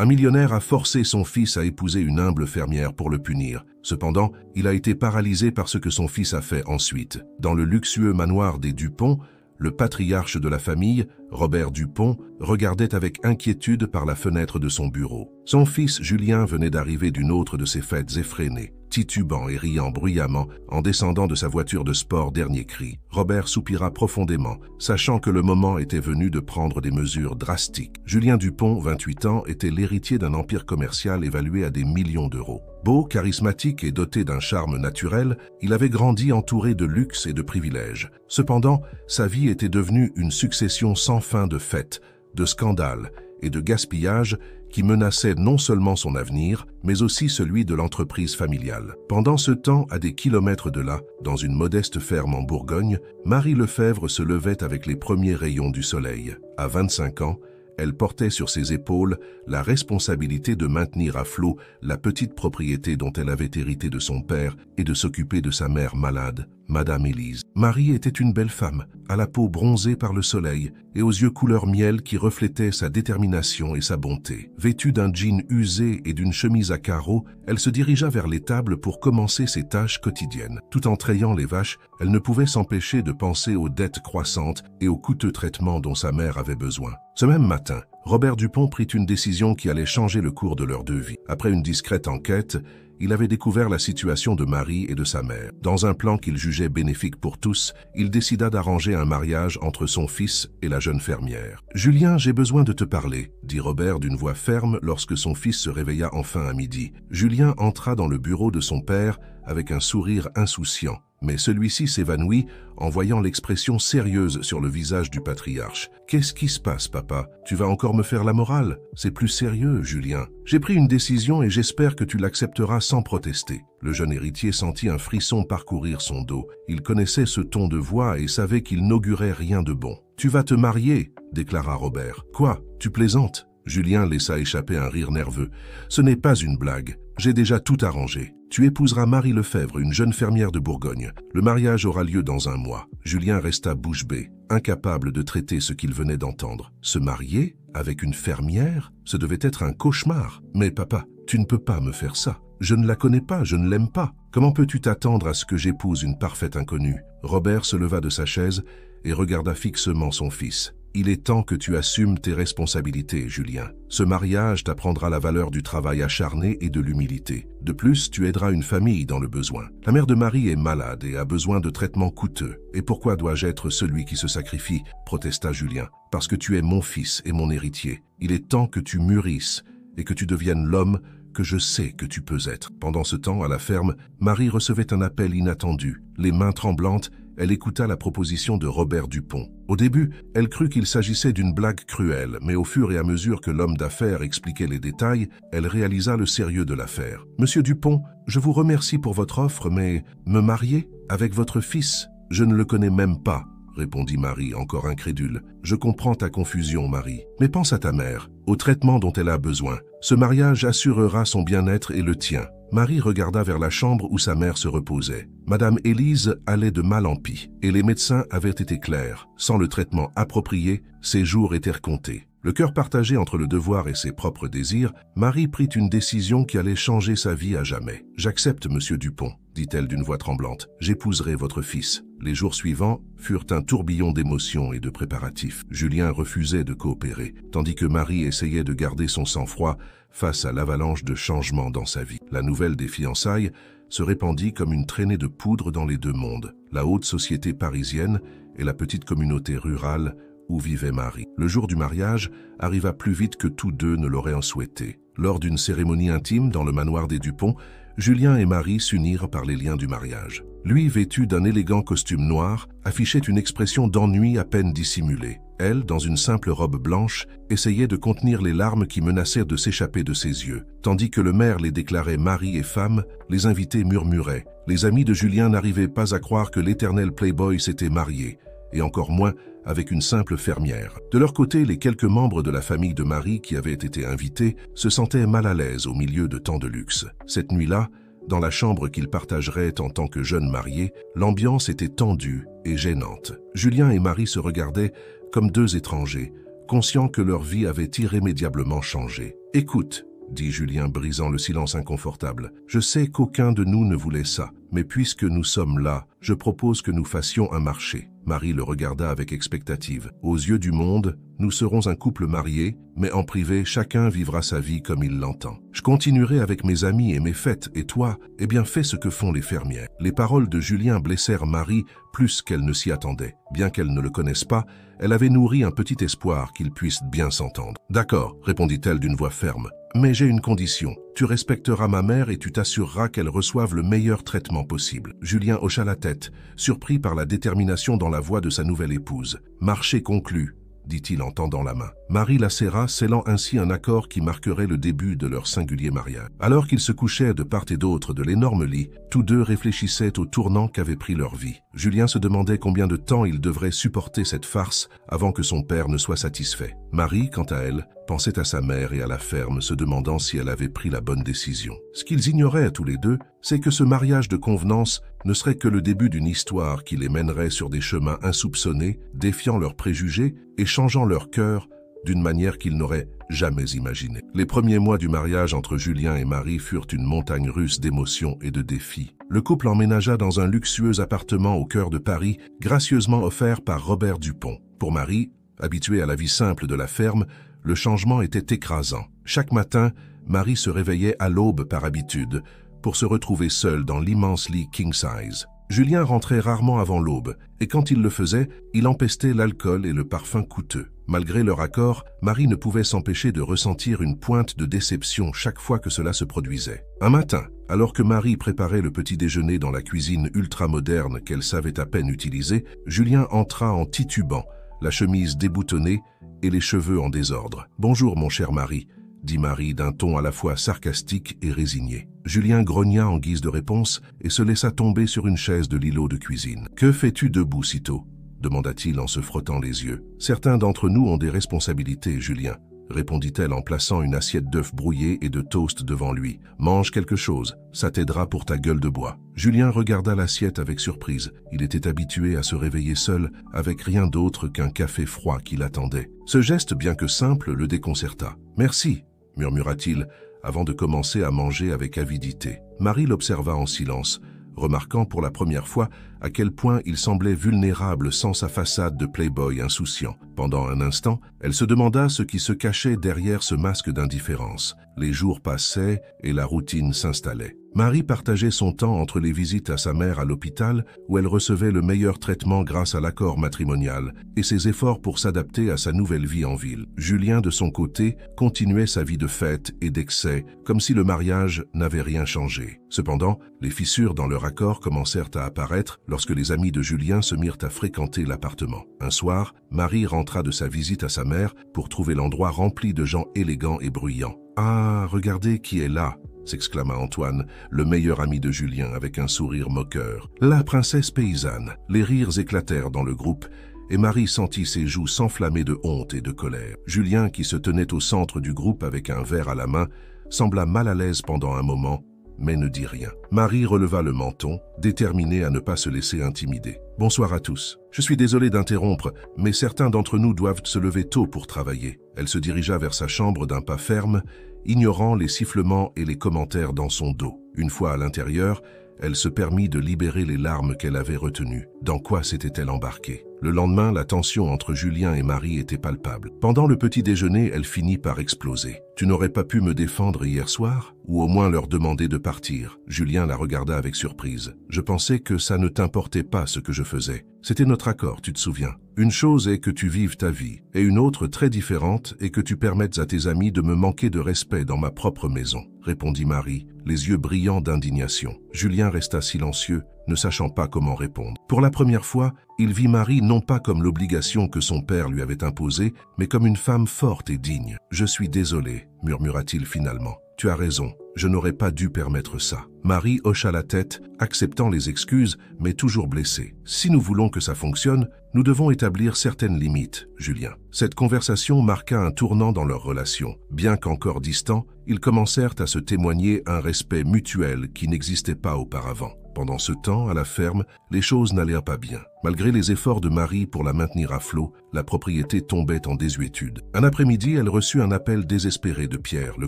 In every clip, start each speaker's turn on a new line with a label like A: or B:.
A: Un millionnaire a forcé son fils à épouser une humble fermière pour le punir. Cependant, il a été paralysé par ce que son fils a fait ensuite. Dans le luxueux manoir des Dupont, le patriarche de la famille, Robert Dupont, regardait avec inquiétude par la fenêtre de son bureau. Son fils Julien venait d'arriver d'une autre de ses fêtes effrénées, titubant et riant bruyamment en descendant de sa voiture de sport dernier cri. Robert soupira profondément, sachant que le moment était venu de prendre des mesures drastiques. Julien Dupont, 28 ans, était l'héritier d'un empire commercial évalué à des millions d'euros. Beau, charismatique et doté d'un charme naturel, il avait grandi entouré de luxe et de privilèges. Cependant, sa vie était devenue une succession sans fin de fêtes, de scandales et de gaspillages qui menaçaient non seulement son avenir, mais aussi celui de l'entreprise familiale. Pendant ce temps, à des kilomètres de là, dans une modeste ferme en Bourgogne, Marie Lefebvre se levait avec les premiers rayons du soleil. À 25 ans, elle portait sur ses épaules la responsabilité de maintenir à flot la petite propriété dont elle avait hérité de son père et de s'occuper de sa mère malade, Madame Élise. Marie était une belle femme, à la peau bronzée par le soleil et aux yeux couleur miel qui reflétaient sa détermination et sa bonté. Vêtue d'un jean usé et d'une chemise à carreaux, elle se dirigea vers l'étable pour commencer ses tâches quotidiennes. Tout en trayant les vaches, elle ne pouvait s'empêcher de penser aux dettes croissantes et aux coûteux traitements dont sa mère avait besoin. Ce même matin, Robert Dupont prit une décision qui allait changer le cours de leurs deux vies. Après une discrète enquête, il avait découvert la situation de Marie et de sa mère. Dans un plan qu'il jugeait bénéfique pour tous, il décida d'arranger un mariage entre son fils et la jeune fermière. « Julien, j'ai besoin de te parler », dit Robert d'une voix ferme lorsque son fils se réveilla enfin à midi. Julien entra dans le bureau de son père avec un sourire insouciant. Mais celui-ci s'évanouit en voyant l'expression sérieuse sur le visage du patriarche. « Qu'est-ce qui se passe, papa? Tu vas encore me faire la morale? C'est plus sérieux, Julien. J'ai pris une décision et j'espère que tu l'accepteras sans protester. » Le jeune héritier sentit un frisson parcourir son dos. Il connaissait ce ton de voix et savait qu'il n'augurait rien de bon. « Tu vas te marier » déclara Robert. « Quoi? Tu plaisantes ?» Julien laissa échapper un rire nerveux. « Ce n'est pas une blague. J'ai déjà tout arrangé. Tu épouseras Marie Lefebvre, une jeune fermière de Bourgogne. Le mariage aura lieu dans un mois. » Julien resta bouche bée, incapable de traiter ce qu'il venait d'entendre. Se marier avec une fermière? Ce devait être un cauchemar. « Mais papa, tu ne peux pas me faire ça. Je ne la connais pas, je ne l'aime pas. Comment peux-tu t'attendre à ce que j'épouse une parfaite inconnue ?» Robert se leva de sa chaise et regarda fixement son fils. « Il est temps que tu assumes tes responsabilités, Julien. Ce mariage t'apprendra la valeur du travail acharné et de l'humilité. De plus, tu aideras une famille dans le besoin. La mère de Marie est malade et a besoin de traitements coûteux. Et pourquoi dois-je être celui qui se sacrifie ?» protesta Julien. « Parce que tu es mon fils et mon héritier. Il est temps que tu mûrisses et que tu deviennes l'homme que je sais que tu peux être. » Pendant ce temps, à la ferme, Marie recevait un appel inattendu. Les mains tremblantes, elle écouta la proposition de Robert Dupont. Au début, elle crut qu'il s'agissait d'une blague cruelle, mais au fur et à mesure que l'homme d'affaires expliquait les détails, elle réalisa le sérieux de l'affaire. « Monsieur Dupont, je vous remercie pour votre offre, mais me marier avec votre fils? Je ne le connais même pas. » répondit Marie, encore incrédule. « Je comprends ta confusion, Marie. Mais pense à ta mère, au traitement dont elle a besoin. Ce mariage assurera son bien-être et le tien. » Marie regarda vers la chambre où sa mère se reposait. Madame Élise allait de mal en pis, et les médecins avaient été clairs. Sans le traitement approprié, ses jours étaient comptés. Le cœur partagé entre le devoir et ses propres désirs, Marie prit une décision qui allait changer sa vie à jamais. « J'accepte, monsieur Dupont, » dit-elle d'une voix tremblante. « J'épouserai votre fils. » Les jours suivants furent un tourbillon d'émotions et de préparatifs. Julien refusait de coopérer, tandis que Marie essayait de garder son sang-froid face à l'avalanche de changements dans sa vie. La nouvelle des fiançailles se répandit comme une traînée de poudre dans les deux mondes, la haute société parisienne et la petite communauté rurale où vivait Marie. Le jour du mariage arriva plus vite que tous deux ne l'auraient souhaité. Lors d'une cérémonie intime dans le manoir des Dupont, Julien et Marie s'unirent par les liens du mariage. Lui, vêtu d'un élégant costume noir, affichait une expression d'ennui à peine dissimulée. Elle, dans une simple robe blanche, essayait de contenir les larmes qui menacèrent de s'échapper de ses yeux. Tandis que le maire les déclarait mari et femme, les invités murmuraient. Les amis de Julien n'arrivaient pas à croire que l'éternel playboy s'était marié, et encore moins avec une simple fermière. De leur côté, les quelques membres de la famille de Marie qui avaient été invités se sentaient mal à l'aise au milieu de tant de luxe. Cette nuit-là, dans la chambre qu'ils partageraient en tant que jeunes mariés, l'ambiance était tendue et gênante. Julien et Marie se regardaient comme deux étrangers, conscients que leur vie avait irrémédiablement changé. Écoute, dit Julien brisant le silence inconfortable, je sais qu'aucun de nous ne voulait ça, mais puisque nous sommes là, je propose que nous fassions un marché. Marie le regarda avec expectative. Aux yeux du monde, nous serons un couple marié, mais en privé, chacun vivra sa vie comme il l'entend. Je continuerai avec mes amis et mes fêtes, et toi, eh bien fais ce que font les fermières. Les paroles de Julien blessèrent Marie plus qu'elle ne s'y attendait. Bien qu'elle ne le connaisse pas, elle avait nourri un petit espoir qu'ils puissent bien s'entendre. D'accord, répondit-elle d'une voix ferme. Mais j'ai une condition. Tu respecteras ma mère et tu t'assureras qu'elle reçoive le meilleur traitement possible. Julien hocha la tête, surpris par la détermination dans la voix de sa nouvelle épouse. Marché conclu, dit-il en tendant la main. Marie la serra, scellant ainsi un accord qui marquerait le début de leur singulier mariage. Alors qu'ils se couchaient de part et d'autre de l'énorme lit, tous deux réfléchissaient au tournant qu'avait pris leur vie. Julien se demandait combien de temps il devrait supporter cette farce avant que son père ne soit satisfait. Marie, quant à elle, pensait à sa mère et à la ferme, se demandant si elle avait pris la bonne décision. Ce qu'ils ignoraient tous les deux, c'est que ce mariage de convenance ne serait que le début d'une histoire qui les mènerait sur des chemins insoupçonnés, défiant leurs préjugés et changeant leur cœur d'une manière qu'ils n'auraient jamais imaginée. Les premiers mois du mariage entre Julien et Marie furent une montagne russe d'émotions et de défis. Le couple emménagea dans un luxueux appartement au cœur de Paris, gracieusement offert par Robert Dupont. Pour Marie, habituée à la vie simple de la ferme, le changement était écrasant. Chaque matin, Marie se réveillait à l'aube par habitude, pour se retrouver seule dans l'immense lit king size. Julien rentrait rarement avant l'aube, et quand il le faisait, il empestait l'alcool et le parfum coûteux. Malgré leur accord, Marie ne pouvait s'empêcher de ressentir une pointe de déception chaque fois que cela se produisait. Un matin, alors que Marie préparait le petit déjeuner dans la cuisine ultramoderne qu'elle savait à peine utiliser, Julien entra en titubant, la chemise déboutonnée et les cheveux en désordre. « Bonjour, mon cher mari », dit Marie d'un ton à la fois sarcastique et résigné. Julien grogna en guise de réponse et se laissa tomber sur une chaise de l'îlot de cuisine. « Que fais-tu debout sitôt » demanda-t-il en se frottant les yeux. « Certains d'entre nous ont des responsabilités, Julien, » répondit-elle en plaçant une assiette d'œufs brouillés et de toast devant lui. « Mange quelque chose, ça t'aidera pour ta gueule de bois. » Julien regarda l'assiette avec surprise. Il était habitué à se réveiller seul, avec rien d'autre qu'un café froid qui l'attendait. Ce geste, bien que simple, le déconcerta. « Merci » murmura-t-il, avant de commencer à manger avec avidité. Marie l'observa en silence, remarquant pour la première fois à quel point il semblait vulnérable sans sa façade de playboy insouciant. Pendant un instant, elle se demanda ce qui se cachait derrière ce masque d'indifférence. Les jours passaient et la routine s'installait. Marie partageait son temps entre les visites à sa mère à l'hôpital, où elle recevait le meilleur traitement grâce à l'accord matrimonial, et ses efforts pour s'adapter à sa nouvelle vie en ville. Julien, de son côté, continuait sa vie de fête et d'excès, comme si le mariage n'avait rien changé. Cependant, les fissures dans leur accord commencèrent à apparaître lorsque les amis de Julien se mirent à fréquenter l'appartement. Un soir, Marie rentra de sa visite à sa mère pour trouver l'endroit rempli de gens élégants et bruyants. « Ah, regardez qui est là !» s'exclama Antoine, le meilleur ami de Julien, avec un sourire moqueur. La princesse paysanne. Les rires éclatèrent dans le groupe, et Marie sentit ses joues s'enflammer de honte et de colère. Julien, qui se tenait au centre du groupe avec un verre à la main, sembla mal à l'aise pendant un moment, mais ne dit rien. Marie releva le menton, déterminée à ne pas se laisser intimider. « Bonsoir à tous. Je suis désolée d'interrompre, mais certains d'entre nous doivent se lever tôt pour travailler. » Elle se dirigea vers sa chambre d'un pas ferme, ignorant les sifflements et les commentaires dans son dos. Une fois à l'intérieur, elle se permit de libérer les larmes qu'elle avait retenues. Dans quoi s'était-elle embarquée? Le lendemain, la tension entre Julien et Marie était palpable. Pendant le petit déjeuner, elle finit par exploser. « Tu n'aurais pas pu me défendre hier soir? Ou au moins leur demander de partir ?» Julien la regarda avec surprise. « Je pensais que ça ne t'importait pas ce que je faisais. C'était notre accord, tu te souviens. Une chose est que tu vives ta vie, et une autre très différente est que tu permettes à tes amis de me manquer de respect dans ma propre maison, » répondit Marie, les yeux brillants d'indignation. Julien resta silencieux, ne sachant pas comment répondre. Pour la première fois, il vit Marie non pas comme l'obligation que son père lui avait imposée, mais comme une femme forte et digne. « Je suis désolé, » murmura-t-il finalement. « Tu as raison, je n'aurais pas dû permettre ça. » Marie hocha la tête, acceptant les excuses, mais toujours blessée. « Si nous voulons que ça fonctionne, nous devons établir certaines limites, Julien. » Cette conversation marqua un tournant dans leur relation. Bien qu'encore distants, ils commencèrent à se témoigner un respect mutuel qui n'existait pas auparavant. Pendant ce temps, à la ferme, les choses n'allaient pas bien. Malgré les efforts de Marie pour la maintenir à flot, la propriété tombait en désuétude. Un après-midi, elle reçut un appel désespéré de Pierre, le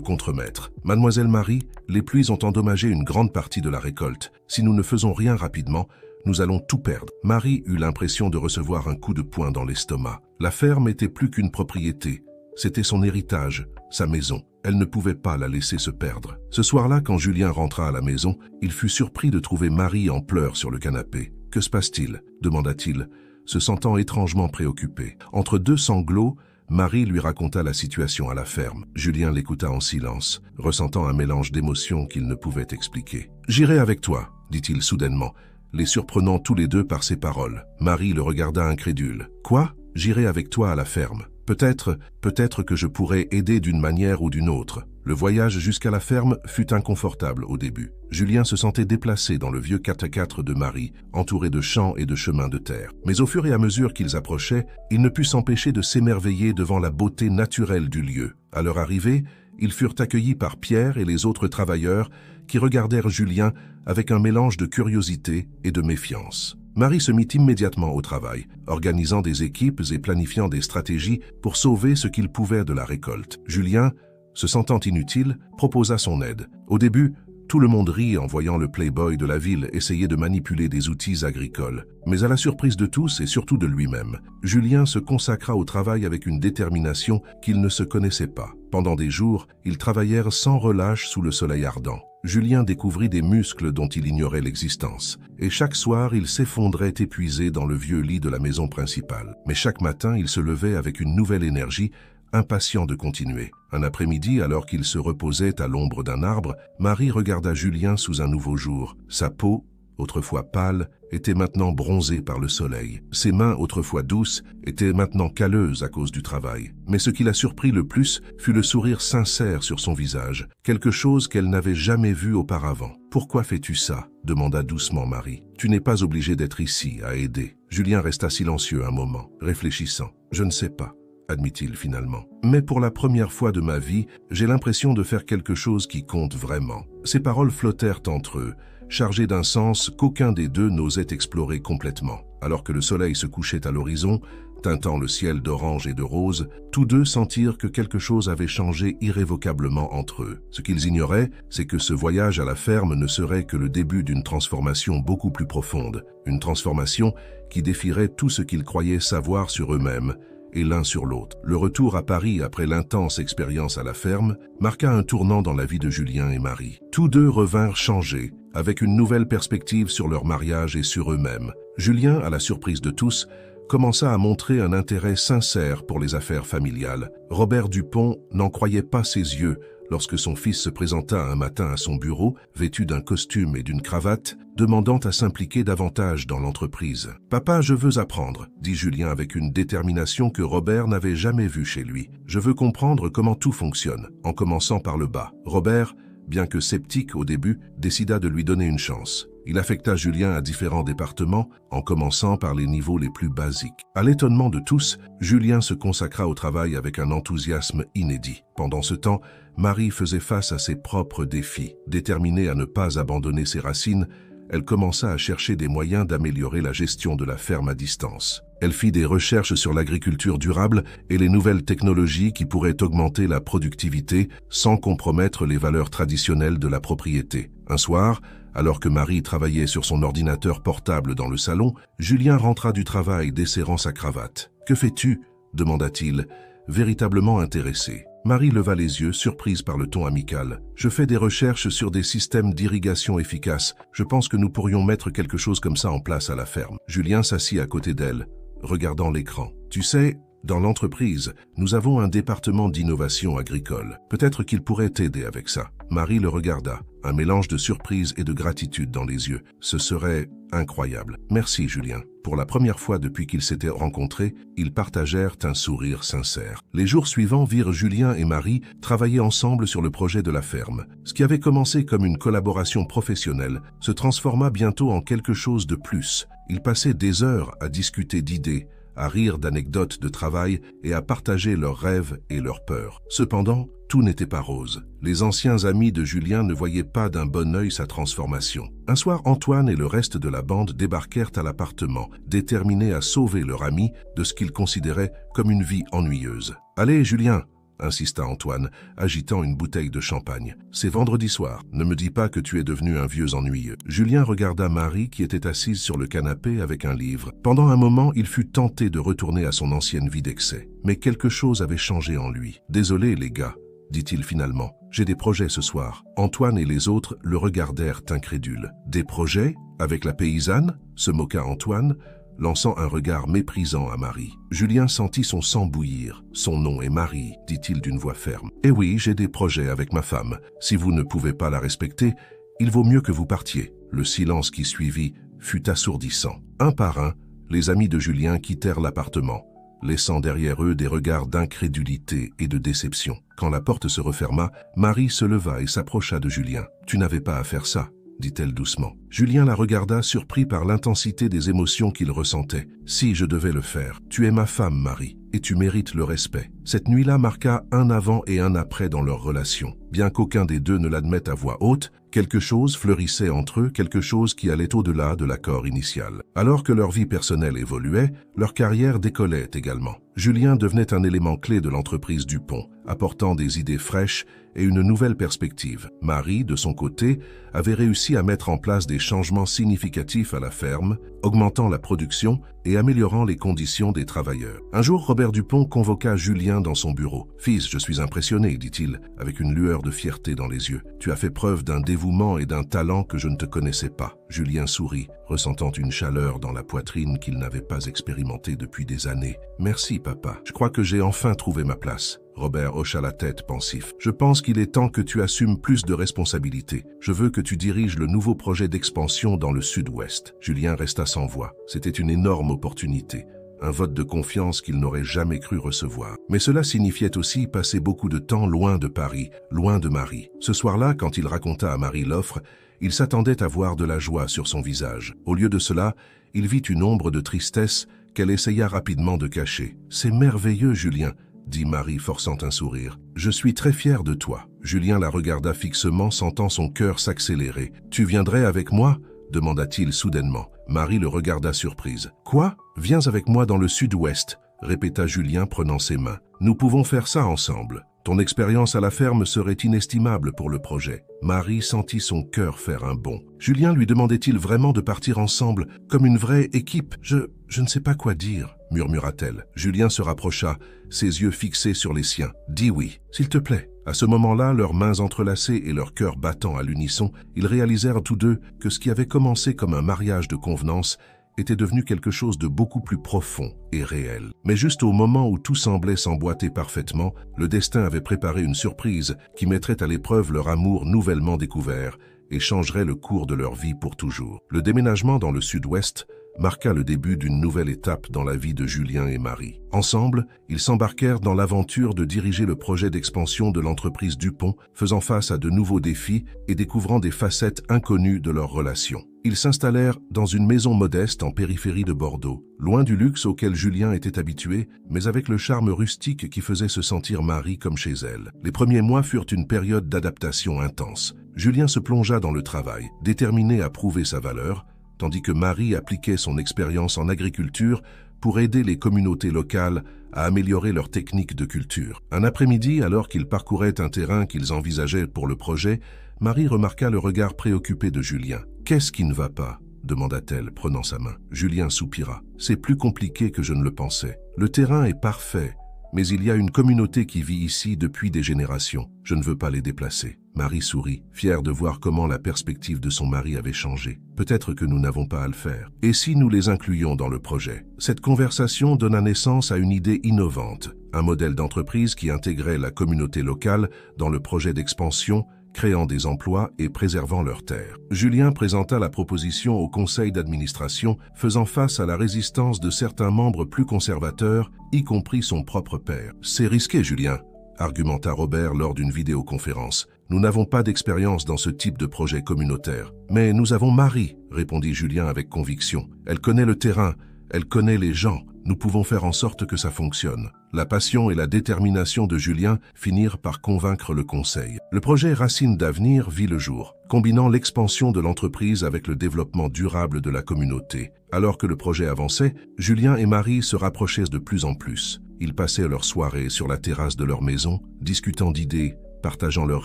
A: contremaître. « Mademoiselle Marie, les pluies ont endommagé une grande partie de la récolte. Si nous ne faisons rien rapidement, nous allons tout perdre. » Marie eut l'impression de recevoir un coup de poing dans l'estomac. La ferme était plus qu'une propriété. C'était son héritage, sa maison. Elle ne pouvait pas la laisser se perdre. Ce soir-là, quand Julien rentra à la maison, il fut surpris de trouver Marie en pleurs sur le canapé. « Que se passe-t-il » demanda-t-il, se sentant étrangement préoccupé. Entre deux sanglots, Marie lui raconta la situation à la ferme. Julien l'écouta en silence, ressentant un mélange d'émotions qu'il ne pouvait expliquer. « J'irai avec toi » dit-il soudainement, les surprenant tous les deux par ses paroles. Marie le regarda incrédule. « Quoi ? J'irai avec toi à la ferme. Peut-être que je pourrais aider d'une manière ou d'une autre. » Le voyage jusqu'à la ferme fut inconfortable au début. Julien se sentait déplacé dans le vieux 4x4 de Marie, entouré de champs et de chemins de terre. Mais au fur et à mesure qu'ils approchaient, il ne put s'empêcher de s'émerveiller devant la beauté naturelle du lieu. À leur arrivée, ils furent accueillis par Pierre et les autres travailleurs qui regardèrent Julien avec un mélange de curiosité et de méfiance. Marie se mit immédiatement au travail, organisant des équipes et planifiant des stratégies pour sauver ce qu'il pouvait de la récolte. Julien, se sentant inutile, proposa son aide. Au début, tout le monde rit en voyant le playboy de la ville essayer de manipuler des outils agricoles. Mais à la surprise de tous et surtout de lui-même, Julien se consacra au travail avec une détermination qu'il ne se connaissait pas. Pendant des jours, ils travaillèrent sans relâche sous le soleil ardent. Julien découvrit des muscles dont il ignorait l'existence. Et chaque soir, il s'effondrait épuisé dans le vieux lit de la maison principale. Mais chaque matin, il se levait avec une nouvelle énergie, impatient de continuer. Un après-midi, alors qu'il se reposait à l'ombre d'un arbre, Marie regarda Julien sous un nouveau jour. Sa peau, autrefois pâle, était maintenant bronzée par le soleil. Ses mains, autrefois douces, étaient maintenant calleuses à cause du travail. Mais ce qui la surprit le plus fut le sourire sincère sur son visage, quelque chose qu'elle n'avait jamais vu auparavant. « Pourquoi fais-tu ça » demanda doucement Marie. « Tu n'es pas obligé d'être ici, à aider. » Julien resta silencieux un moment, réfléchissant. « Je ne sais pas. » admit-il finalement. « Mais pour la première fois de ma vie, j'ai l'impression de faire quelque chose qui compte vraiment. » Ces paroles flottèrent entre eux, chargées d'un sens qu'aucun des deux n'osait explorer complètement. Alors que le soleil se couchait à l'horizon, teintant le ciel d'orange et de rose, tous deux sentirent que quelque chose avait changé irrévocablement entre eux. Ce qu'ils ignoraient, c'est que ce voyage à la ferme ne serait que le début d'une transformation beaucoup plus profonde, une transformation qui défierait tout ce qu'ils croyaient savoir sur eux-mêmes, et l'un sur l'autre. Le retour à Paris après l'intense expérience à la ferme marqua un tournant dans la vie de Julien et Marie. Tous deux revinrent changés, avec une nouvelle perspective sur leur mariage et sur eux-mêmes. Julien, à la surprise de tous, commença à montrer un intérêt sincère pour les affaires familiales. Robert Dupont n'en croyait pas ses yeux lorsque son fils se présenta un matin à son bureau, vêtu d'un costume et d'une cravate, demandant à s'impliquer davantage dans l'entreprise. « Papa, je veux apprendre », dit Julien avec une détermination que Robert n'avait jamais vue chez lui. « Je veux comprendre comment tout fonctionne, en commençant par le bas. » Robert, bien que sceptique au début, décida de lui donner une chance. Il affecta Julien à différents départements, en commençant par les niveaux les plus basiques. À l'étonnement de tous, Julien se consacra au travail avec un enthousiasme inédit. Pendant ce temps, Marie faisait face à ses propres défis. Déterminée à ne pas abandonner ses racines, elle commença à chercher des moyens d'améliorer la gestion de la ferme à distance. Elle fit des recherches sur l'agriculture durable et les nouvelles technologies qui pourraient augmenter la productivité sans compromettre les valeurs traditionnelles de la propriété. Un soir, alors que Marie travaillait sur son ordinateur portable dans le salon, Julien rentra du travail desserrant sa cravate. « Que fais-tu » demanda-t-il, véritablement intéressé. Marie leva les yeux, surprise par le ton amical. « Je fais des recherches sur des systèmes d'irrigation efficaces. Je pense que nous pourrions mettre quelque chose comme ça en place à la ferme. » Julien s'assit à côté d'elle, regardant l'écran. « Tu sais, dans l'entreprise, nous avons un département d'innovation agricole. Peut-être qu'il pourrait t'aider avec ça. » Marie le regarda, un mélange de surprise et de gratitude dans les yeux. Ce serait incroyable. « Merci, Julien. » Pour la première fois depuis qu'ils s'étaient rencontrés, ils partagèrent un sourire sincère. Les jours suivants virent Julien et Marie travailler ensemble sur le projet de la ferme. Ce qui avait commencé comme une collaboration professionnelle se transforma bientôt en quelque chose de plus. Ils passaient des heures à discuter d'idées, à rire d'anecdotes de travail et à partager leurs rêves et leurs peurs. Cependant, tout n'était pas rose. Les anciens amis de Julien ne voyaient pas d'un bon œil sa transformation. Un soir, Antoine et le reste de la bande débarquèrent à l'appartement, déterminés à sauver leur ami de ce qu'ils considéraient comme une vie ennuyeuse. « Allez, Julien !» insista Antoine, agitant une bouteille de champagne. « C'est vendredi soir. Ne me dis pas que tu es devenu un vieux ennuyeux. » Julien regarda Marie qui était assise sur le canapé avec un livre. Pendant un moment, il fut tenté de retourner à son ancienne vie d'excès. Mais quelque chose avait changé en lui. « Désolé, les gars, » dit-il finalement. « J'ai des projets ce soir. » Antoine et les autres le regardèrent incrédules. « Des projets? Avec la paysanne ?» se moqua Antoine, lançant un regard méprisant à Marie. Julien sentit son sang bouillir. « Son nom est Marie, » dit-il d'une voix ferme. « Eh oui, j'ai des projets avec ma femme. Si vous ne pouvez pas la respecter, il vaut mieux que vous partiez. » Le silence qui suivit fut assourdissant. Un par un, les amis de Julien quittèrent l'appartement, laissant derrière eux des regards d'incrédulité et de déception. Quand la porte se referma, Marie se leva et s'approcha de Julien. « Tu n'avais pas à faire ça, » dit-elle doucement. Julien la regarda, surpris par l'intensité des émotions qu'il ressentait. « Si je devais le faire, tu es ma femme, Marie, et tu mérites le respect. » Cette nuit-là marqua un avant et un après dans leur relation. Bien qu'aucun des deux ne l'admette à voix haute, quelque chose fleurissait entre eux, quelque chose qui allait au-delà de l'accord initial. Alors que leur vie personnelle évoluait, leur carrière décollait également. Julien devenait un élément clé de l'entreprise Dupont, apportant des idées fraîches et une nouvelle perspective. Marie, de son côté, avait réussi à mettre en place des changements significatifs à la ferme, augmentant la production et améliorant les conditions des travailleurs. Un jour, Robert Dupont convoqua Julien dans son bureau. « Fils, je suis impressionné, » dit-il, avec une lueur de fierté dans les yeux. « Tu as fait preuve d'un dévouement et d'un talent que je ne te connaissais pas. » Julien sourit, ressentant une chaleur dans la poitrine qu'il n'avait pas expérimentée depuis des années. « Merci, papa. Je crois que j'ai enfin trouvé ma place. » Robert hocha la tête pensif. « Je pense qu'il est temps que tu assumes plus de responsabilités. Je veux que tu diriges le nouveau projet d'expansion dans le sud-ouest. » Julien resta sans voix. C'était une énorme opportunité. Un vote de confiance qu'il n'aurait jamais cru recevoir. Mais cela signifiait aussi passer beaucoup de temps loin de Paris, loin de Marie. Ce soir-là, quand il raconta à Marie l'offre, il s'attendait à voir de la joie sur son visage. Au lieu de cela, il vit une ombre de tristesse qu'elle essaya rapidement de cacher. « C'est merveilleux, Julien, » dit Marie, forçant un sourire. « Je suis très fier de toi. » Julien la regarda fixement, sentant son cœur s'accélérer. « Tu viendrais avec moi ?» demanda-t-il soudainement. Marie le regarda surprise. « Quoi ? Viens avec moi dans le sud-ouest » répéta Julien, prenant ses mains. « Nous pouvons faire ça ensemble. Ton expérience à la ferme serait inestimable pour le projet. » Marie sentit son cœur faire un bond. Julien lui demandait-il vraiment de partir ensemble, comme une vraie équipe ? Je ne sais pas quoi dire, murmura-t-elle. Julien se rapprocha, ses yeux fixés sur les siens. « Dis oui, s'il te plaît. » À ce moment-là, leurs mains entrelacées et leurs cœurs battant à l'unisson, ils réalisèrent tous deux que ce qui avait commencé comme un mariage de convenance était devenu quelque chose de beaucoup plus profond et réel. Mais juste au moment où tout semblait s'emboîter parfaitement, le destin avait préparé une surprise qui mettrait à l'épreuve leur amour nouvellement découvert et changerait le cours de leur vie pour toujours. Le déménagement dans le sud-ouest marqua le début d'une nouvelle étape dans la vie de Julien et Marie. Ensemble, ils s'embarquèrent dans l'aventure de diriger le projet d'expansion de l'entreprise Dupont, faisant face à de nouveaux défis et découvrant des facettes inconnues de leur relation. Ils s'installèrent dans une maison modeste en périphérie de Bordeaux, loin du luxe auquel Julien était habitué, mais avec le charme rustique qui faisait se sentir Marie comme chez elle. Les premiers mois furent une période d'adaptation intense. Julien se plongea dans le travail, déterminé à prouver sa valeur, tandis que Marie appliquait son expérience en agriculture pour aider les communautés locales à améliorer leurs techniques de culture. Un après-midi, alors qu'ils parcouraient un terrain qu'ils envisageaient pour le projet, Marie remarqua le regard préoccupé de Julien. « Qu'est-ce qui ne va pas ?» demanda-t-elle, prenant sa main. Julien soupira. « C'est plus compliqué que je ne le pensais. Le terrain est parfait, mais il y a une communauté qui vit ici depuis des générations. Je ne veux pas les déplacer. » Marie sourit, fière de voir comment la perspective de son mari avait changé. « Peut-être que nous n'avons pas à le faire. Et si nous les incluions dans le projet ?» Cette conversation donna naissance à une idée innovante, un modèle d'entreprise qui intégrait la communauté locale dans le projet d'expansion, créant des emplois et préservant leurs terres. Julien présenta la proposition au conseil d'administration, faisant face à la résistance de certains membres plus conservateurs, y compris son propre père. « C'est risqué, Julien », argumenta Robert lors d'une vidéoconférence. « Nous n'avons pas d'expérience dans ce type de projet communautaire. »« Mais nous avons Marie, » répondit Julien avec conviction. « Elle connaît le terrain, Elle connaît les gens. Nous pouvons faire en sorte que ça fonctionne. La passion et la détermination de Julien finirent par convaincre le conseil. Le projet Racines d'avenir vit le jour, combinant l'expansion de l'entreprise avec le développement durable de la communauté. Alors que le projet avançait, Julien et Marie se rapprochaient de plus en plus. Ils passaient leurs soirées sur la terrasse de leur maison, discutant d'idées, partageant leurs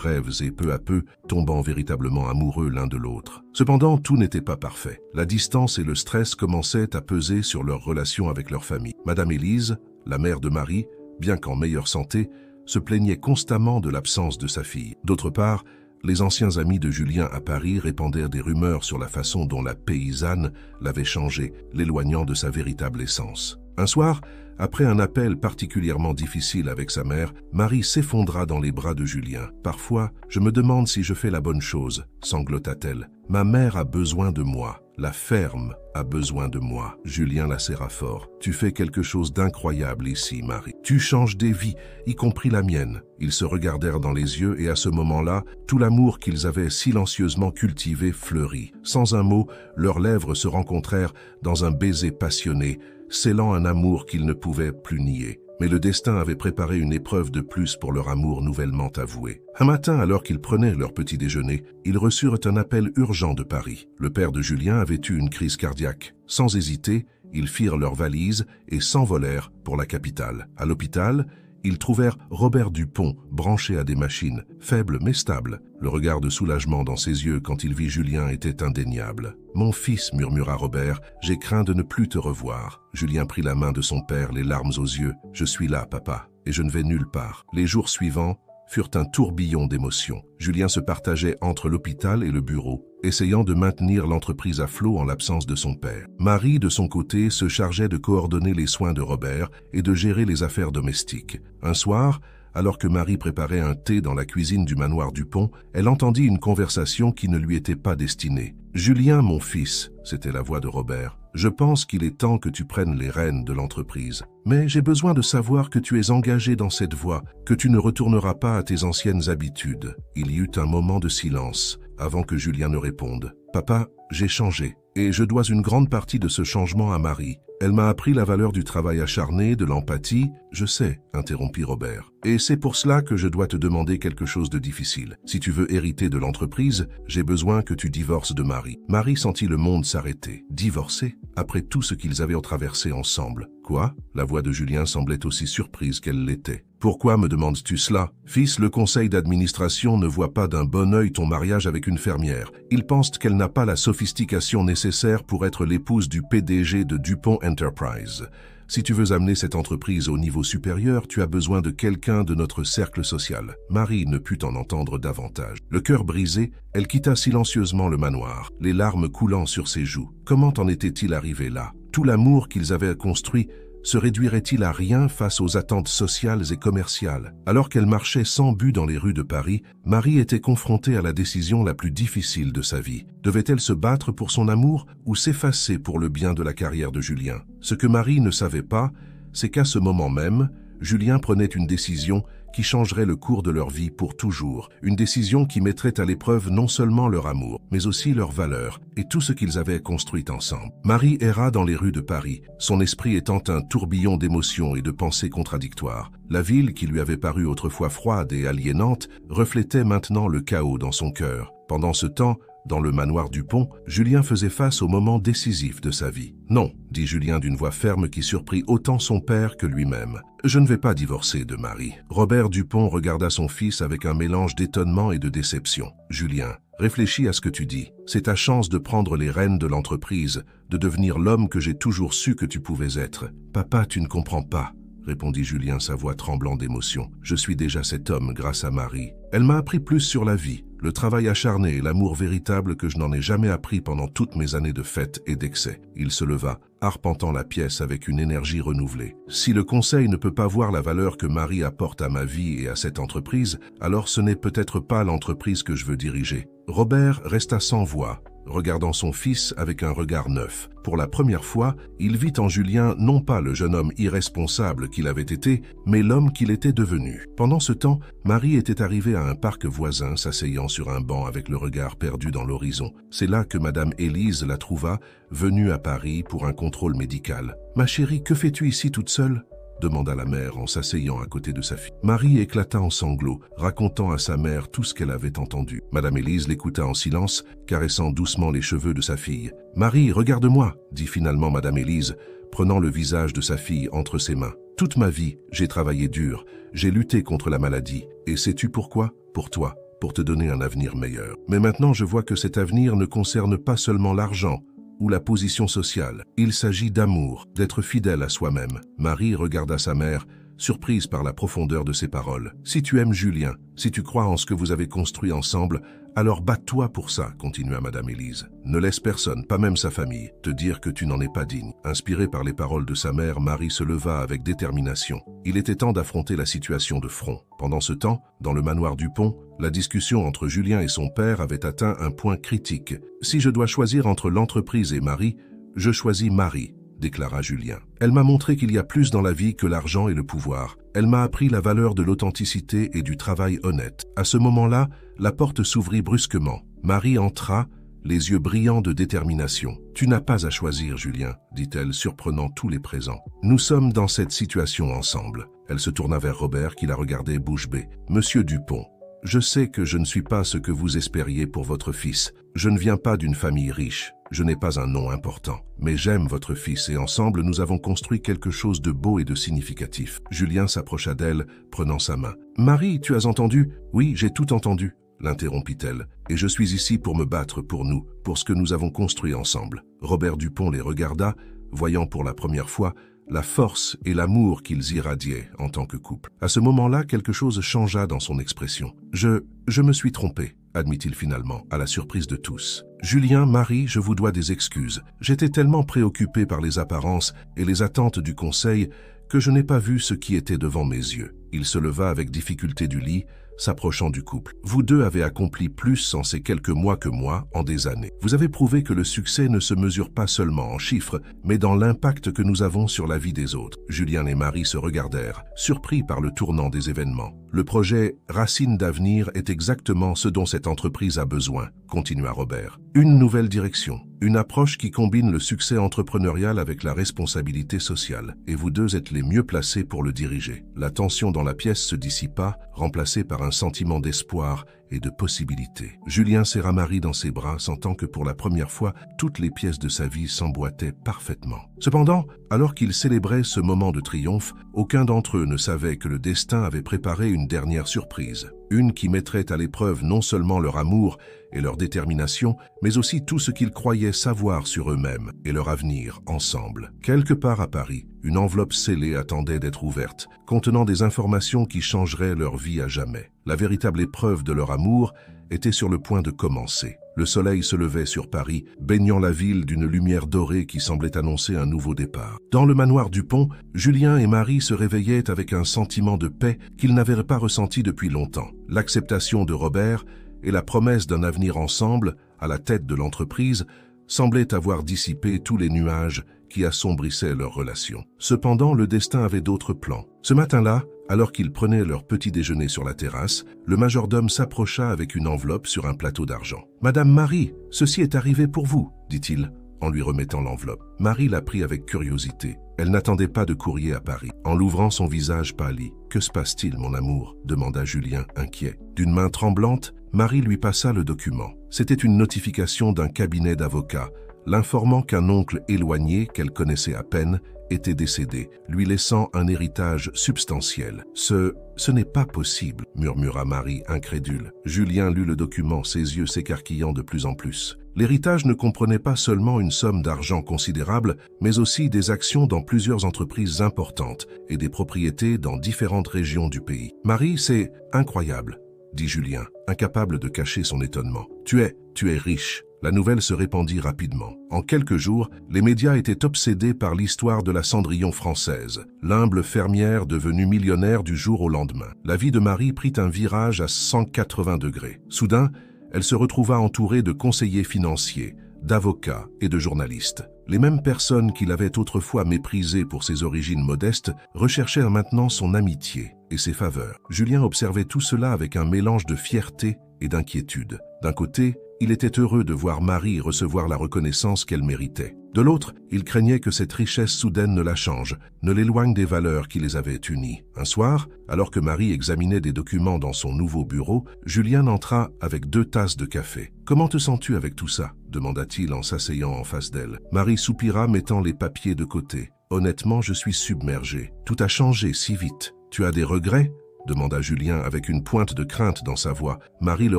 A: rêves et peu à peu tombant véritablement amoureux l'un de l'autre. Cependant, tout n'était pas parfait. La distance et le stress commençaient à peser sur leur relation avec leur famille. Madame Élise, la mère de Marie, bien qu'en meilleure santé, se plaignait constamment de l'absence de sa fille. D'autre part, les anciens amis de Julien à Paris répandirent des rumeurs sur la façon dont la paysanne l'avait changé, l'éloignant de sa véritable essence. Un soir, après un appel particulièrement difficile avec sa mère, Marie s'effondra dans les bras de Julien. « Parfois, je me demande si je fais la bonne chose, » sanglota-t-elle. « Ma mère a besoin de moi. La ferme a besoin de moi. » Julien la serra fort. « Tu fais quelque chose d'incroyable ici, Marie. Tu changes des vies, y compris la mienne. » Ils se regardèrent dans les yeux et à ce moment-là, tout l'amour qu'ils avaient silencieusement cultivé fleurit. Sans un mot, leurs lèvres se rencontrèrent dans un baiser passionné, scellant un amour qu'ils ne pouvaient plus nier. Mais le destin avait préparé une épreuve de plus pour leur amour nouvellement avoué. Un matin, alors qu'ils prenaient leur petit déjeuner, ils reçurent un appel urgent de Paris. Le père de Julien avait eu une crise cardiaque. Sans hésiter, ils firent leurs valises et s'envolèrent pour la capitale. À l'hôpital, ils trouvèrent Robert Dupont branché à des machines, faible mais stable. Le regard de soulagement dans ses yeux quand il vit Julien était indéniable. « Mon fils, » murmura Robert, « j'ai craint de ne plus te revoir. » Julien prit la main de son père, les larmes aux yeux. « Je suis là, papa, et je ne vais nulle part. » Les jours suivants furent un tourbillon d'émotions. Julien se partageait entre l'hôpital et le bureau, essayant de maintenir l'entreprise à flot en l'absence de son père. Marie, de son côté, se chargeait de coordonner les soins de Robert et de gérer les affaires domestiques. Un soir, alors que Marie préparait un thé dans la cuisine du manoir Dupont, elle entendit une conversation qui ne lui était pas destinée. « Julien, mon fils, » c'était la voix de Robert, « je pense qu'il est temps que tu prennes les rênes de l'entreprise. Mais j'ai besoin de savoir que tu es engagé dans cette voie, que tu ne retourneras pas à tes anciennes habitudes. » Il y eut un moment de silence, avant que Julien ne réponde. « Papa, j'ai changé, et je dois une grande partie de ce changement à Marie. Elle m'a appris la valeur du travail acharné, de l'empathie. » « Je sais, » interrompit Robert. « Et c'est pour cela que je dois te demander quelque chose de difficile. Si tu veux hériter de l'entreprise, j'ai besoin que tu divorces de Marie. » Marie sentit le monde s'arrêter. Divorcer? Après tout ce qu'ils avaient traversé ensemble. « Quoi ?» La voix de Julien semblait aussi surprise qu'elle l'était. « Pourquoi me demandes-tu cela? Fils, le conseil d'administration ne voit pas d'un bon œil ton mariage avec une fermière. Ils pensent qu'elle n'a pas la sophistication nécessaire pour être l'épouse du PDG de Dupont Enterprise. Si tu veux amener cette entreprise au niveau supérieur, tu as besoin de quelqu'un de notre cercle social. » Marie ne put en entendre davantage. Le cœur brisé, elle quitta silencieusement le manoir, les larmes coulant sur ses joues. Comment en était-il arrivé là? Tout l'amour qu'ils avaient construit se réduirait-il à rien face aux attentes sociales et commerciales? Alors qu'elle marchait sans but dans les rues de Paris, Marie était confrontée à la décision la plus difficile de sa vie. Devait-elle se battre pour son amour ou s'effacer pour le bien de la carrière de Julien? Ce que Marie ne savait pas, c'est qu'à ce moment même, Julien prenait une décision qui changerait le cours de leur vie pour toujours, une décision qui mettrait à l'épreuve non seulement leur amour, mais aussi leurs valeurs et tout ce qu'ils avaient construit ensemble. Marie erra dans les rues de Paris, son esprit étant un tourbillon d'émotions et de pensées contradictoires. La ville, qui lui avait paru autrefois froide et aliénante, reflétait maintenant le chaos dans son cœur. Pendant ce temps, dans le manoir Dupont, Julien faisait face au moment décisif de sa vie. « Non », dit Julien d'une voix ferme qui surprit autant son père que lui-même. « Je ne vais pas divorcer de Marie. » Robert Dupont regarda son fils avec un mélange d'étonnement et de déception. « Julien, réfléchis à ce que tu dis. C'est ta chance de prendre les rênes de l'entreprise, de devenir l'homme que j'ai toujours su que tu pouvais être. »« Papa, tu ne comprends pas. » répondit Julien, sa voix tremblant d'émotion. « Je suis déjà cet homme grâce à Marie. Elle m'a appris plus sur la vie, le travail acharné et l'amour véritable que je n'en ai jamais appris pendant toutes mes années de fêtes et d'excès. » Il se leva, arpentant la pièce avec une énergie renouvelée. « Si le conseil ne peut pas voir la valeur que Marie apporte à ma vie et à cette entreprise, alors ce n'est peut-être pas l'entreprise que je veux diriger. » Robert resta sans voix, regardant son fils avec un regard neuf. Pour la première fois, il vit en Julien non pas le jeune homme irresponsable qu'il avait été, mais l'homme qu'il était devenu. Pendant ce temps, Marie était arrivée à un parc voisin, s'asseyant sur un banc avec le regard perdu dans l'horizon. C'est là que Madame Élise la trouva, venue à Paris pour un contrôle médical. « Ma chérie, que fais-tu ici toute seule ?» demanda la mère en s'asseyant à côté de sa fille. Marie éclata en sanglots, racontant à sa mère tout ce qu'elle avait entendu. Madame Élise l'écouta en silence, caressant doucement les cheveux de sa fille. « Marie, regarde-moi » dit finalement Madame Élise, prenant le visage de sa fille entre ses mains. « Toute ma vie, j'ai travaillé dur, j'ai lutté contre la maladie. Et sais-tu pourquoi? Pour toi, pour te donner un avenir meilleur. Mais maintenant, je vois que cet avenir ne concerne pas seulement l'argent, ou la position sociale. Il s'agit d'amour, d'être fidèle à soi-même. » Marie regarda sa mère, surprise par la profondeur de ses paroles. « Si tu aimes Julien, si tu crois en ce que vous avez construit ensemble, alors bats-toi pour ça, » continua Madame Élise. « Ne laisse personne, pas même sa famille, te dire que tu n'en es pas digne. » Inspirée par les paroles de sa mère, Marie se leva avec détermination. Il était temps d'affronter la situation de front. Pendant ce temps, dans le manoir Dupont, la discussion entre Julien et son père avait atteint un point critique. « Si je dois choisir entre l'entreprise et Marie, je choisis Marie, » déclara Julien. « Elle m'a montré qu'il y a plus dans la vie que l'argent et le pouvoir. Elle m'a appris la valeur de l'authenticité et du travail honnête. » À ce moment-là, la porte s'ouvrit brusquement. Marie entra, les yeux brillants de détermination. « Tu n'as pas à choisir, Julien, » dit-elle, surprenant tous les présents. « Nous sommes dans cette situation ensemble. » Elle se tourna vers Robert qui la regardait bouche bée. « Monsieur Dupont, je sais que je ne suis pas ce que vous espériez pour votre fils. Je ne viens pas d'une famille riche. Je n'ai pas un nom important. Mais j'aime votre fils et ensemble, nous avons construit quelque chose de beau et de significatif. » Julien s'approcha d'elle, prenant sa main. « Marie, tu as entendu? »« Oui, j'ai tout entendu, » l'interrompit-elle. « Et je suis ici pour me battre pour nous, pour ce que nous avons construit ensemble. » Robert Dupont les regarda, voyant pour la première fois la force et l'amour qu'ils irradiaient en tant que couple. À ce moment-là, quelque chose changea dans son expression. « Je me suis trompé, » admit-il finalement, à la surprise de tous. « Julien, Marie, je vous dois des excuses. J'étais tellement préoccupé par les apparences et les attentes du conseil que je n'ai pas vu ce qui était devant mes yeux. » Il se leva avec difficulté du lit, s'approchant du couple. « Vous deux avez accompli plus en ces quelques mois que moi en des années. Vous avez prouvé que le succès ne se mesure pas seulement en chiffres, mais dans l'impact que nous avons sur la vie des autres. » Julien et Marie se regardèrent, surpris par le tournant des événements. « Le projet Racines d'avenir est exactement ce dont cette entreprise a besoin, » continua Robert. « Une nouvelle direction, une approche qui combine le succès entrepreneurial avec la responsabilité sociale. Et vous deux êtes les mieux placés pour le diriger. » La tension dans la pièce se dissipa, remplacée par un sentiment d'espoir et de possibilité. Julien serra Marie dans ses bras, sentant que pour la première fois, toutes les pièces de sa vie s'emboîtaient parfaitement. Cependant, alors qu'ils célébraient ce moment de triomphe, aucun d'entre eux ne savait que le destin avait préparé une dernière surprise. Une qui mettrait à l'épreuve non seulement leur amour et leur détermination, mais aussi tout ce qu'ils croyaient savoir sur eux-mêmes et leur avenir ensemble. Quelque part à Paris, une enveloppe scellée attendait d'être ouverte, contenant des informations qui changeraient leur vie à jamais. La véritable épreuve de leur amour était sur le point de commencer. Le soleil se levait sur Paris, baignant la ville d'une lumière dorée qui semblait annoncer un nouveau départ. Dans le manoir Dupont, Julien et Marie se réveillaient avec un sentiment de paix qu'ils n'avaient pas ressenti depuis longtemps. L'acceptation de Robert et la promesse d'un avenir ensemble, à la tête de l'entreprise, semblaient avoir dissipé tous les nuages qui assombrissaient leur relation. Cependant, le destin avait d'autres plans. Ce matin-là, alors qu'ils prenaient leur petit déjeuner sur la terrasse, le majordome s'approcha avec une enveloppe sur un plateau d'argent. « Madame Marie, ceci est arrivé pour vous, » dit-il, en lui remettant l'enveloppe. Marie la prit avec curiosité. Elle n'attendait pas de courrier à Paris. En l'ouvrant, son visage pâlit. « Que se passe-t-il, mon amour ?» demanda Julien, inquiet. D'une main tremblante, Marie lui passa le document. C'était une notification d'un cabinet d'avocats, l'informant qu'un oncle éloigné, qu'elle connaissait à peine, était décédé, lui laissant un héritage substantiel. « Ce n'est pas possible, » murmura Marie, incrédule. Julien lut le document, ses yeux s'écarquillant de plus en plus. L'héritage ne comprenait pas seulement une somme d'argent considérable, mais aussi des actions dans plusieurs entreprises importantes et des propriétés dans différentes régions du pays. « Marie, c'est incroyable, » dit Julien, incapable de cacher son étonnement. « Tu es riche. » La nouvelle se répandit rapidement. En quelques jours, les médias étaient obsédés par l'histoire de la Cendrillon française, l'humble fermière devenue millionnaire du jour au lendemain. La vie de Marie prit un virage à 180 degrés. Soudain, elle se retrouva entourée de conseillers financiers, d'avocats et de journalistes. Les mêmes personnes qui l'avaient autrefois méprisé pour ses origines modestes recherchèrent maintenant son amitié et ses faveurs. Julien observait tout cela avec un mélange de fierté et d'inquiétude. D'un côté, il était heureux de voir Marie recevoir la reconnaissance qu'elle méritait. De l'autre, il craignait que cette richesse soudaine ne la change, ne l'éloigne des valeurs qui les avaient unies. Un soir, alors que Marie examinait des documents dans son nouveau bureau, Julien entra avec 2 tasses de café. « Comment te sens-tu avec tout ça ?» demanda-t-il en s'asseyant en face d'elle. Marie soupira, mettant les papiers de côté. « Honnêtement, je suis submergée. Tout a changé si vite. Tu as des regrets ?» demanda Julien avec une pointe de crainte dans sa voix. Marie le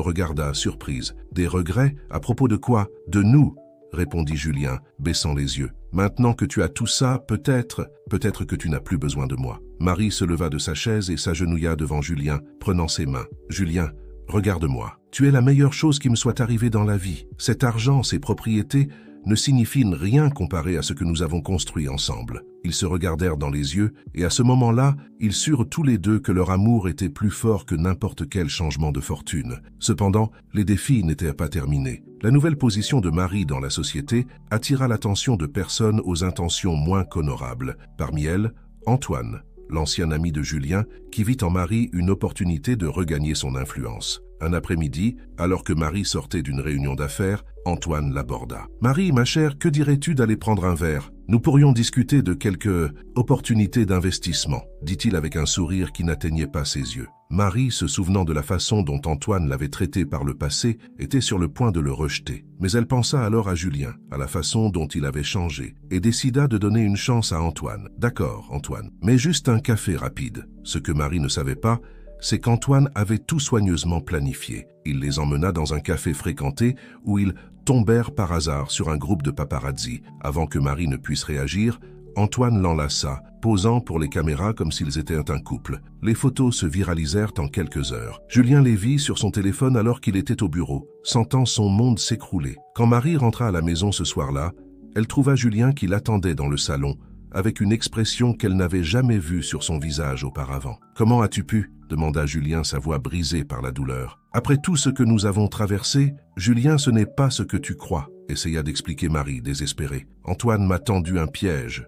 A: regarda, surprise. « Des regrets? À propos de quoi? De nous ?» répondit Julien, baissant les yeux. « Maintenant que tu as tout ça, peut-être que tu n'as plus besoin de moi. » Marie se leva de sa chaise et s'agenouilla devant Julien, prenant ses mains. « Julien, regarde-moi. Tu es la meilleure chose qui me soit arrivée dans la vie. Cet argent, ces propriétés, ne signifient rien comparé à ce que nous avons construit ensemble. » Ils se regardèrent dans les yeux, et à ce moment-là, ils surent tous les deux que leur amour était plus fort que n'importe quel changement de fortune. Cependant, les défis n'étaient pas terminés. La nouvelle position de Marie dans la société attira l'attention de personnes aux intentions moins qu'honorables. Parmi elles, Antoine, l'ancien ami de Julien, qui vit en Marie une opportunité de regagner son influence. Un après-midi, alors que Marie sortait d'une réunion d'affaires, Antoine l'aborda. « Marie, ma chère, que dirais-tu d'aller prendre un verre? Nous pourrions discuter de quelques opportunités d'investissement, » dit-il avec un sourire qui n'atteignait pas ses yeux. Marie, se souvenant de la façon dont Antoine l'avait traité par le passé, était sur le point de le rejeter. Mais elle pensa alors à Julien, à la façon dont il avait changé, et décida de donner une chance à Antoine. « D'accord, Antoine, mais juste un café rapide. » Ce que Marie ne savait pas, c'est qu'Antoine avait tout soigneusement planifié. Il les emmena dans un café fréquenté où ils tombèrent par hasard sur un groupe de paparazzi. Avant que Marie ne puisse réagir, Antoine l'enlaça, posant pour les caméras comme s'ils étaient un couple. Les photos se viralisèrent en quelques heures. Julien les vit sur son téléphone alors qu'il était au bureau, sentant son monde s'écrouler. Quand Marie rentra à la maison ce soir-là, elle trouva Julien qui l'attendait dans le salon, avec une expression qu'elle n'avait jamais vue sur son visage auparavant. « Comment as-tu pu ?» demanda Julien, sa voix brisée par la douleur. « Après tout ce que nous avons traversé, Julien, ce n'est pas ce que tu crois, » essaya d'expliquer Marie, désespérée. « Antoine m'a tendu un piège.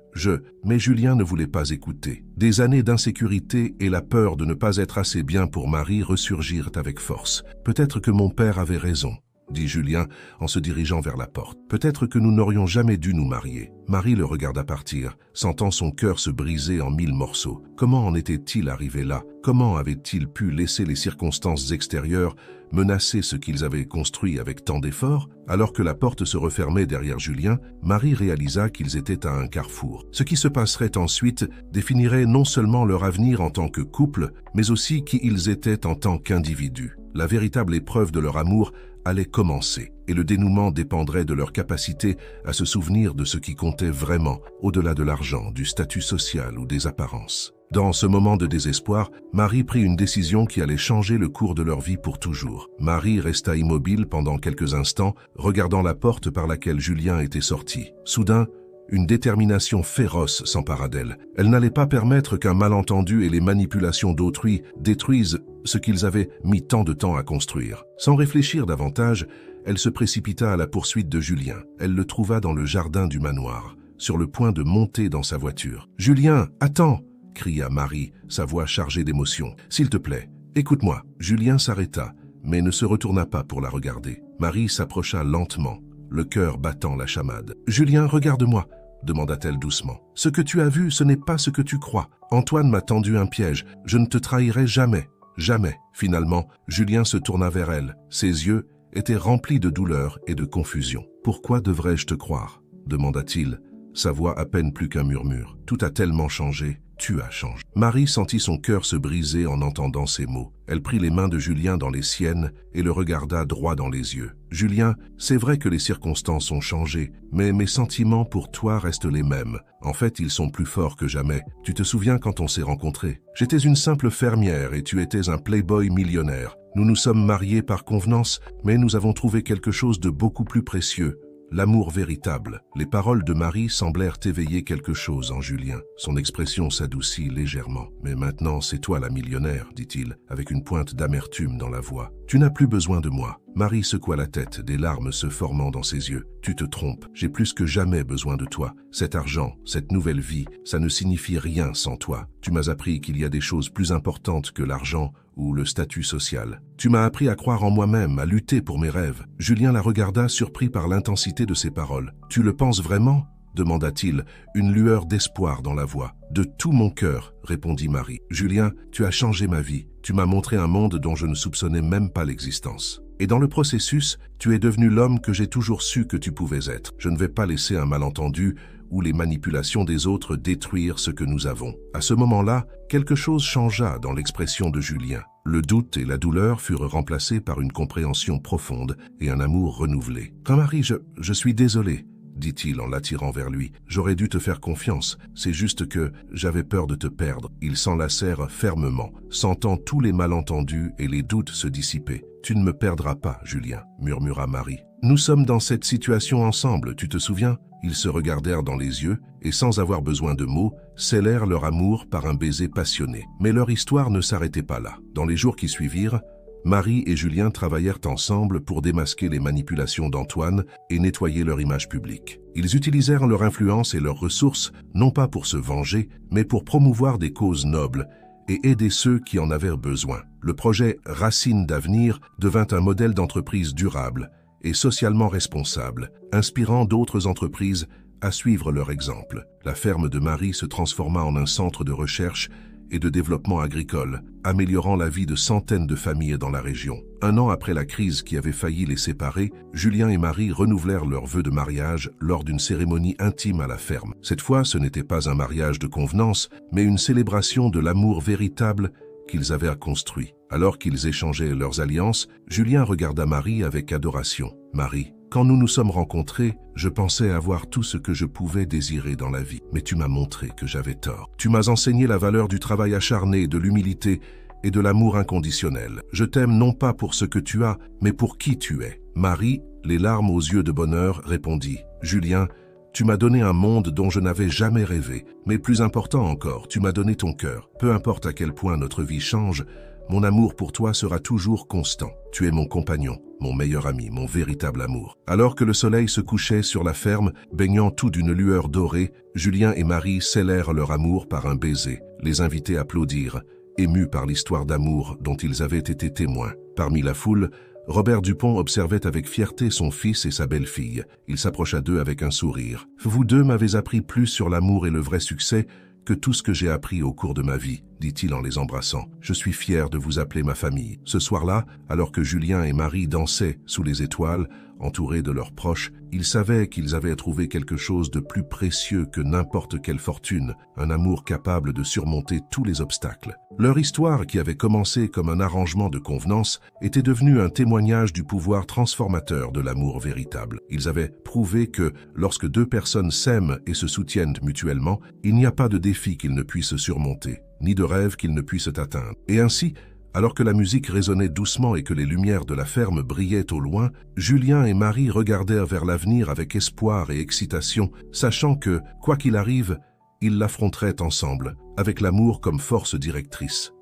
A: Mais Julien ne voulait pas écouter. Des années d'insécurité et la peur de ne pas être assez bien pour Marie ressurgirent avec force. « Peut-être que mon père avait raison, » dit Julien en se dirigeant vers la porte. « Peut-être que nous n'aurions jamais dû nous marier. » Marie le regarda partir, sentant son cœur se briser en 1000 morceaux. Comment en était-il arrivé là? Comment avait-il pu laisser les circonstances extérieures menacer ce qu'ils avaient construit avec tant d'efforts? Alors que la porte se refermait derrière Julien, Marie réalisa qu'ils étaient à un carrefour. Ce qui se passerait ensuite définirait non seulement leur avenir en tant que couple, mais aussi qui ils étaient en tant qu'individus. La véritable épreuve de leur amour allait commencer, et le dénouement dépendrait de leur capacité à se souvenir de ce qui comptait vraiment, au-delà de l'argent, du statut social ou des apparences. Dans ce moment de désespoir, Marie prit une décision qui allait changer le cours de leur vie pour toujours. Marie resta immobile pendant quelques instants, regardant la porte par laquelle Julien était sorti. Soudain, une détermination féroce s'empara d'elle. Elle n'allait pas permettre qu'un malentendu et les manipulations d'autrui détruisent ce qu'ils avaient mis tant de temps à construire. Sans réfléchir davantage, elle se précipita à la poursuite de Julien. Elle le trouva dans le jardin du manoir, sur le point de monter dans sa voiture. « Julien, attends !» cria Marie, sa voix chargée d'émotion. « S'il te plaît, écoute-moi. » Julien s'arrêta, mais ne se retourna pas pour la regarder. Marie s'approcha lentement, le cœur battant la chamade. « Julien, regarde-moi !» demanda-t-elle doucement. « Ce que tu as vu, ce n'est pas ce que tu crois. Antoine m'a tendu un piège. Je ne te trahirai jamais. Jamais. » Finalement, Julien se tourna vers elle. Ses yeux étaient remplis de douleur et de confusion. « Pourquoi devrais-je te croire ?» demanda-t-il, sa voix à peine plus qu'un murmure. « Tout a tellement changé. Tu as changé. » Marie sentit son cœur se briser en entendant ces mots. Elle prit les mains de Julien dans les siennes et le regarda droit dans les yeux. « Julien, c'est vrai que les circonstances ont changé, mais mes sentiments pour toi restent les mêmes. En fait, ils sont plus forts que jamais. Tu te souviens quand on s'est rencontrés? J'étais une simple fermière et tu étais un playboy millionnaire. Nous nous sommes mariés par convenance, mais nous avons trouvé quelque chose de beaucoup plus précieux. L'amour véritable. » Les paroles de Marie semblèrent éveiller quelque chose en Julien. Son expression s'adoucit légèrement. « Mais maintenant, c'est toi la millionnaire, dit-il, avec une pointe d'amertume dans la voix. Tu n'as plus besoin de moi. Marie secoua la tête, des larmes se formant dans ses yeux. Tu te trompes, j'ai plus que jamais besoin de toi. Cet argent, cette nouvelle vie, ça ne signifie rien sans toi. Tu m'as appris qu'il y a des choses plus importantes que l'argent ou le statut social. Tu m'as appris à croire en moi-même, à lutter pour mes rêves. Julien la regarda, surpris par l'intensité de ses paroles. Tu le penses vraiment ? Demanda-t-il, une lueur d'espoir dans la voix. De tout mon cœur, répondit Marie. Julien, tu as changé ma vie. Tu m'as montré un monde dont je ne soupçonnais même pas l'existence. Et dans le processus, tu es devenu l'homme que j'ai toujours su que tu pouvais être. Je ne vais pas laisser un malentendu ou les manipulations des autres détruire ce que nous avons. À ce moment-là, quelque chose changea dans l'expression de Julien. Le doute et la douleur furent remplacés par une compréhension profonde et un amour renouvelé. « Marie, je suis désolé. » dit-il en l'attirant vers lui. « J'aurais dû te faire confiance, c'est juste que j'avais peur de te perdre. » Ils s'enlacèrent fermement, sentant tous les malentendus et les doutes se dissiper. « Tu ne me perdras pas, Julien, » murmura Marie. « Nous sommes dans cette situation ensemble, tu te souviens ?» Ils se regardèrent dans les yeux et, sans avoir besoin de mots, scellèrent leur amour par un baiser passionné. Mais leur histoire ne s'arrêtait pas là. Dans les jours qui suivirent, Marie et Julien travaillèrent ensemble pour démasquer les manipulations d'Antoine et nettoyer leur image publique. Ils utilisèrent leur influence et leurs ressources, non pas pour se venger, mais pour promouvoir des causes nobles et aider ceux qui en avaient besoin. Le projet Racines d'avenir devint un modèle d'entreprise durable et socialement responsable, inspirant d'autres entreprises à suivre leur exemple. La ferme de Marie se transforma en un centre de recherche et de développement agricole, améliorant la vie de centaines de familles dans la région. Un an après la crise qui avait failli les séparer, Julien et Marie renouvelèrent leurs vœux de mariage lors d'une cérémonie intime à la ferme. Cette fois, ce n'était pas un mariage de convenance, mais une célébration de l'amour véritable qu'ils avaient construit. Alors qu'ils échangeaient leurs alliances, Julien regarda Marie avec adoration. « Marie, quand nous nous sommes rencontrés, je pensais avoir tout ce que je pouvais désirer dans la vie. Mais tu m'as montré que j'avais tort. Tu m'as enseigné la valeur du travail acharné, de l'humilité et de l'amour inconditionnel. Je t'aime non pas pour ce que tu as, mais pour qui tu es. » Marie, les larmes aux yeux de bonheur, répondit. « Julien, tu m'as donné un monde dont je n'avais jamais rêvé. Mais plus important encore, tu m'as donné ton cœur. Peu importe à quel point notre vie change, mon amour pour toi sera toujours constant. Tu es mon compagnon, mon meilleur ami, mon véritable amour. » Alors que le soleil se couchait sur la ferme, baignant tout d'une lueur dorée, Julien et Marie scellèrent leur amour par un baiser. Les invités applaudirent, émus par l'histoire d'amour dont ils avaient été témoins. Parmi la foule, Robert Dupont observait avec fierté son fils et sa belle-fille. Il s'approcha d'eux avec un sourire. « Vous deux m'avez appris plus sur l'amour et le vrai succès que tout ce que j'ai appris au cours de ma vie, » dit-il en les embrassant. « Je suis fier de vous appeler ma famille. » Ce soir-là, alors que Julien et Marie dansaient sous les étoiles, entourés de leurs proches, ils savaient qu'ils avaient trouvé quelque chose de plus précieux que n'importe quelle fortune, un amour capable de surmonter tous les obstacles. Leur histoire, qui avait commencé comme un arrangement de convenance, était devenue un témoignage du pouvoir transformateur de l'amour véritable. Ils avaient prouvé que, lorsque deux personnes s'aiment et se soutiennent mutuellement, il n'y a pas de défi qu'ils ne puissent surmonter, ni de rêve qu'ils ne puissent atteindre. Et ainsi, alors que la musique résonnait doucement et que les lumières de la ferme brillaient au loin, Julien et Marie regardèrent vers l'avenir avec espoir et excitation, sachant que, quoi qu'il arrive, ils l'affronteraient ensemble, avec l'amour comme force directrice.